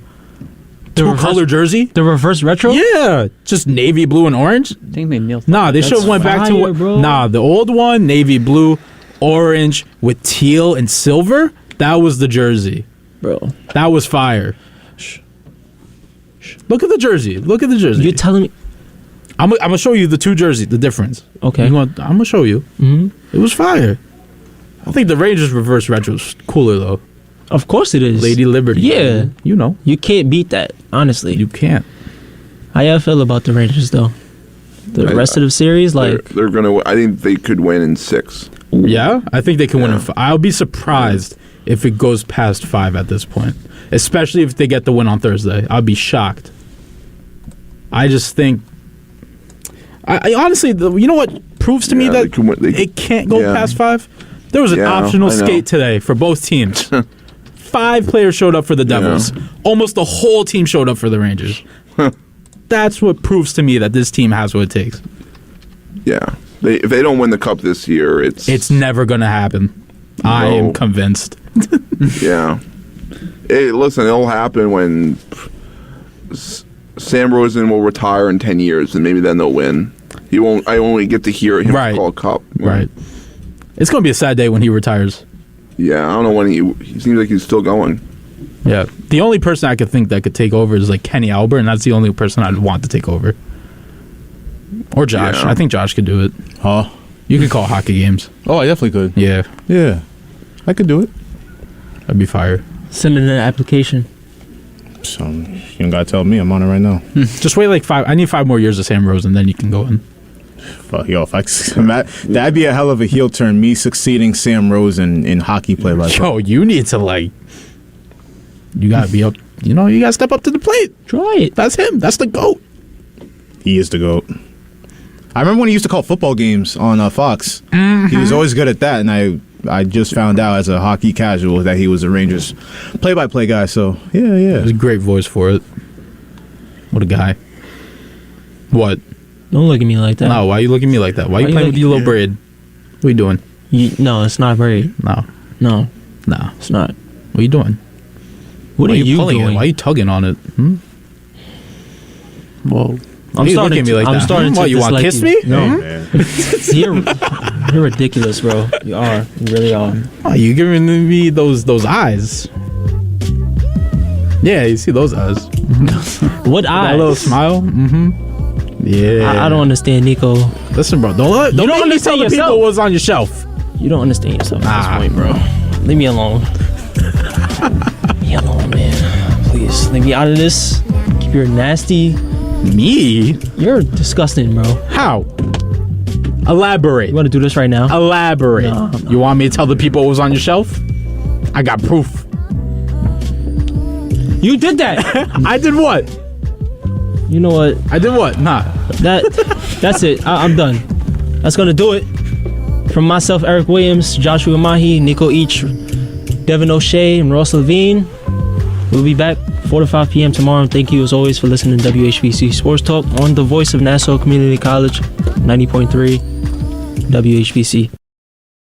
Two-color jersey. The reverse retro. Yeah, just navy blue and orange. I think they nailed. Nah, they should have went back to what? Bro. Nah, the old one, navy blue, orange with teal and silver. That was the jersey, bro. That was fire. Shh. Look at the jersey. Look at the jersey. You're telling me. I'm gonna show you the two jerseys, the difference. Okay. I'm gonna show you. It was fire. I think the Rangers reverse retro is cooler though. Of course it is. Lady Liberty. Yeah. You know. You can't beat that, honestly. You can't. How y'all feel about the Rangers though? The rest of the series, they're gonna. I think they could win in 6. Yeah, I think they can win in 5. I'll be surprised if it goes past 5 at this point, especially if they get the win on Thursday. I'll be shocked. I just think I honestly, you know what proves to me that it can't go past 5? There was an optional skate today for both teams. 5 players showed up for the Devils. Almost the whole team showed up for the Rangers. That's what proves to me that this team has what it takes. Yeah. If they don't win the Cup this year, it's never going to happen. No. I am convinced. Yeah. Hey, listen, it'll happen when Sam Rosen will retire in 10 years, and maybe then they'll win. I only get to hear him call a Cup. Right. It's going to be a sad day when he retires. Yeah, I don't know when he seems like he's still going. Yeah. The only person I could think that could take over is like Kenny Albert, and that's the only person I'd want to take over. Or Josh. Yeah. I think Josh could do it. Huh? You could call hockey games. Oh, I definitely could. Yeah. Yeah. I could do it. That'd be fire. Send in an application. So, you don't gotta tell me. I'm on it right now. Just wait like 5. I need 5 more years of Sam Rosen, then you can go in. Fuck, yo, that'd be a hell of a heel turn. Me succeeding Sam Rosen in hockey play like that. Yo, you need to you gotta be up. You gotta step up to the plate. Try it. That's him. That's the GOAT. He is the GOAT. I remember when he used to call football games on Fox. Mm-hmm. He was always good at that, and I just found out as a hockey casual that he was a Rangers play-by-play guy. So yeah. He has a great voice for it. What a guy. What? Don't look at me like that. No, why are you looking at me like that? Why are you playing with your little braid? What are you doing? No, it's not braid. No, it's not. What are you doing? What are you doing? Why are you tugging on it? Whoa. I'm starting to you want to kiss me? No, man. You're ridiculous, bro. You are. You really are. Oh, you giving me those eyes? Yeah, you see those eyes. What eyes? That little smile. Mm-hmm. Yeah. I don't understand, Nico. Listen, bro. Don't make me tell the people what's on your shelf. You don't understand yourself at this point, bro. Leave me alone. Leave me alone, man. Please, leave me out of this. Keep your nasty. Me? You're disgusting, bro. How? Elaborate. You want to do this right now? Elaborate. No. You want me to tell the people what was on your shelf? I got proof. You did that. I did what? You know what? I did what? Nah. That's it. I'm done. That's going to do it. From myself, Eric Williams, Joshua Mahi, Nico Each, Devin O'Shea, and Ross Levine. We'll be back 4 to 5 p.m. tomorrow. Thank you as always for listening to WHPC Sports Talk on the voice of Nassau Community College, 90.3 WHPC.